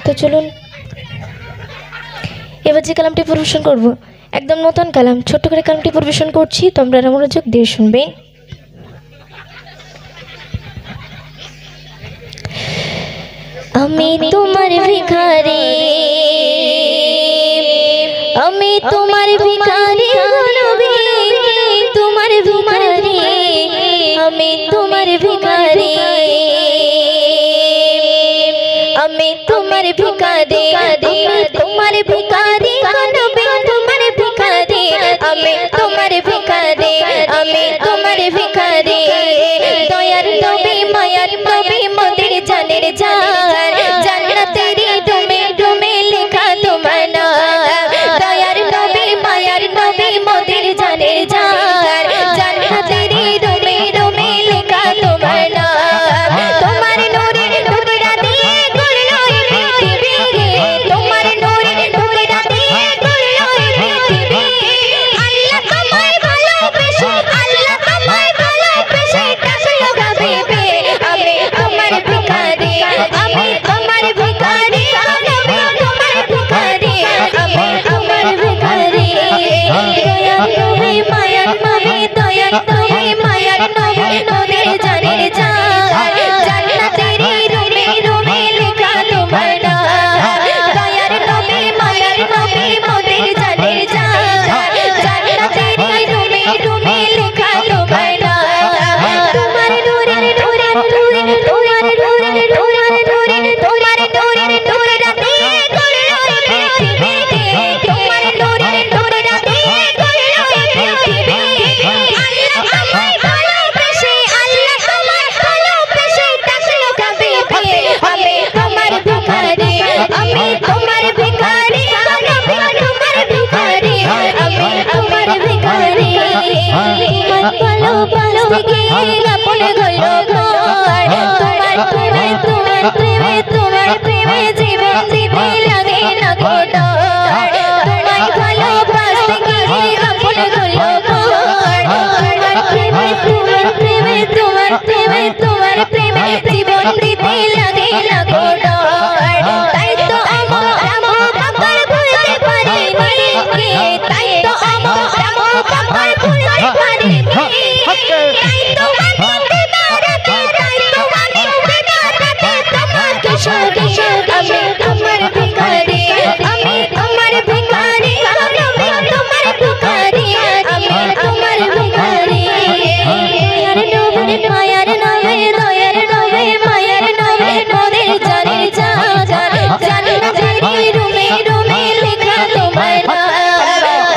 তো চলুন এবার যে কালামটি পরিবেশন করব একদম নতুন কালাম, ছোট্ট করে কালামটি পরিবেশন করছি, তোমরা মনোযোগ দিয়ে শুনবে। আমি তোমার ভিখারি, আমি তোমার ভিখারি নবী, তোমার ভিখারি, আমি তোমার ভিখারি, আমি তোমার ভিখারি, আমি তোমার ভিখারি নবী, তোমার ভিখারি, আমি তোমার ভিখারি, আমি তোমার ভিখারি। দয়ার নবী মায়ার নবী মোদের জানের জান, জান্নাতেরি ডুমে ডুমে লেখা তোমার নাম। দয়ার নবী মায়ার নবী মোদের জানের জান, জান্নাতেরি ডুমে ডুমে লেখা তোমার নাম। তোমার নূরের টুকরা দিয়ে গড়লো এই পৃথিবী, তোমার নূরের টুকরা দিয়ে গড়লো এই পৃথিবী। আল্লাহ তোমায় ভালোবেসে, আল্লাহ তোমায় ভালোবেসে ডাকলো হাবিবে। আমি তোমার ভিখারি, আমি তোমার ভিখারি, আমি তোমার ভিখারি, আমি তোমার ভিখারি। দয়ার নবী মায়ার নবী, দয়ার নবী মায়ার নবী মোদের জানের জান, জান্নাতেরি রুমে রুমে লেখা তোমার নাম। দয়ার নবী মায়ার নবী মোদের জানের জান, জান্নাতেরি রুমে রুমে লেখা তোমার নাম। তোমার নূরের নূরের নূরের তোমার নূরের তোমার নূরের তোমার নূরের টুকরা দিয়ে গড়লো এই পৃথিবী, তোমার নূরের টুকরা দিয়ে গড়লো এই পৃথিবী। আল্লাহ তোমায় ভালোবেসে, আল্লাহ তোমায় ভালোবেসে ডাকলো হাবিবে। আমি তোমার ভিখারি, আমি তোমার ভিখারি, আমি তোমার ভিখারি, আমি তোমার ভিখারি। তোমার ভালোবাসতে গিয়ে আপন হলো ঘর, তোমার প্রেমে তোমার প্রেমে তোমার প্রেমে জীবন দিতে লাগে না গো ডর। তোমার ভালোবাসতে গিয়ে আপন হলো ঘর, তোমার প্রেমে তোমার প্রেমে তোমার প্রেমে তোমার প্রেমে জীবন দিতে লাগে না গো ডর। তাই তো আমার আবু বকর ভুলতে পারিনি, তাই তো আমার আবু বকর ভুলতে পারিনি, তাই তো আমি বেদারাতে, তাই তো আমি বেদারাতে তোমাকে সরি। আমি তোমার ভিখারি, আমি তোমার ভিখারি, আমি তোমার ভিখারি, আমি তোমার ভিখারি। দয়ার নবী মায়ার নবী, দয়ার নবী মায়ার নবী মোদের জানের জান, জান্নাতেরি রুমে রুমে লেখা তোমার নাম।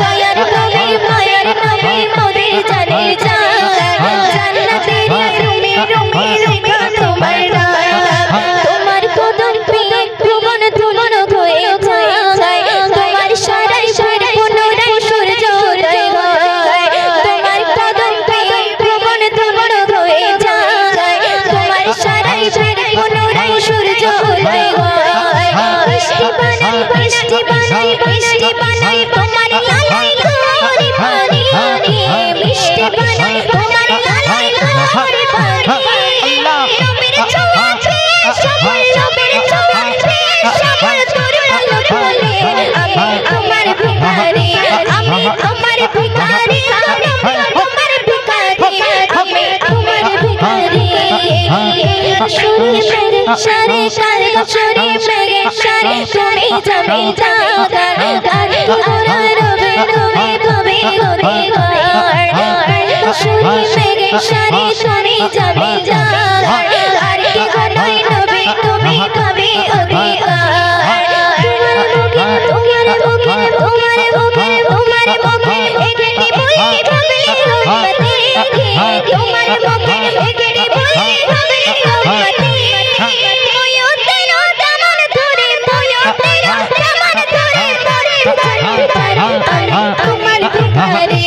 দয়ার নবী মায়ার নবী মোদের জানের জান, জান্নাতেরি রুমে রুমে লেখা তোমার নাম। তোমার কদম পেয়ে ভুবন ধুবন হয়ে যায়, তোমার সারাই সারা পুনরায় সূর্য উদয় হয়। তোমার কদম পেয়ে ভুবন ধুবন হয়ে যায়, তোমার সারাই সারা পুনরায় সূর্য উদয় হয়। বৃষ্টি বানাই বৃষ্টি বানাই বৃষ্টি বানাই তোমার লালাই গোরি পানি, বৃষ্টি বানাই তোমার লালাই গোরি পানি। নবীর ছোঁয়া পেয়ে সবার, নবীর ছোঁয়া পেয়ে সবার দুর্বল বলে। আমি তোমার ভিখারি, আমি তোমার ভিখারি, আমি তোমার ভিখারি, আমি তোমার ভিখারি। শুনি মেরে সারে কাল শুনি মেরে সারে তুমি যাবে জাগার, গান তোরা রবে রবে কবে হবে ঘর। শুনি মেরে সারে তুমি যাবে জাগার, আর কি নয় নবী তুমি কবে অধিকার। তোমার মুখে তোমার মুখে তোমার মুখে একটি বলি হবে উম্মতি, তোমার মুখে একটি বলি হবে উম্মতি। বয়তের দামান ধরে, বয়তের দামান ধরে পড়ে জান্নাত। আমি তোমার ভিখারি,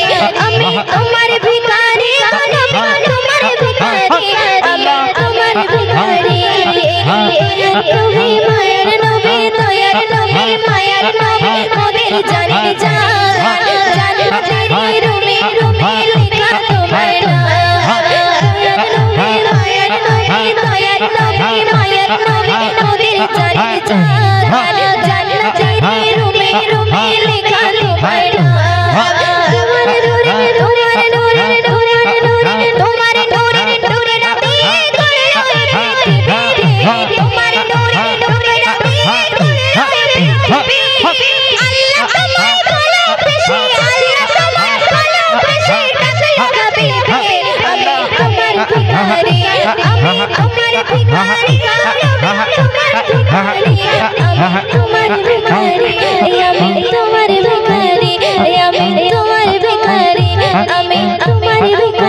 আমি তোমার ভিখারি, আমি তোমার ভিখারি, আমি তোমার ভিখারি। নবী মায়ার নবী, দয়ার নবী মায়ার নবী মোদের জানের জান, জান্নাতেরি রুমে রুমে লেখা তোমার নাম। দয়ার নবী মায়ার নবী, দয়ার নবী মায়ার নবী মোদের জানের জান। बाजार जन्नती रूमे रूमे लिखा तुम्हारे तुम्हारे नूरे तुम्हारे नूरे तुम्हारे नूरे तुम्हारे नूरे नबी तुम्हारे नूरे नूरे नबी अल्लाह तुम्हारे भालोबेसे अल्लाह तुम्हारे भालोबेसे कभी कभी हमें तुम्हारे भिखारी हमें तुम्हारे भिखारी तुम्हारे भिखारी हमें तुम्हारे भिखारी हमें तुम्हारे भिखारी हमें तुम्हारे भिखारी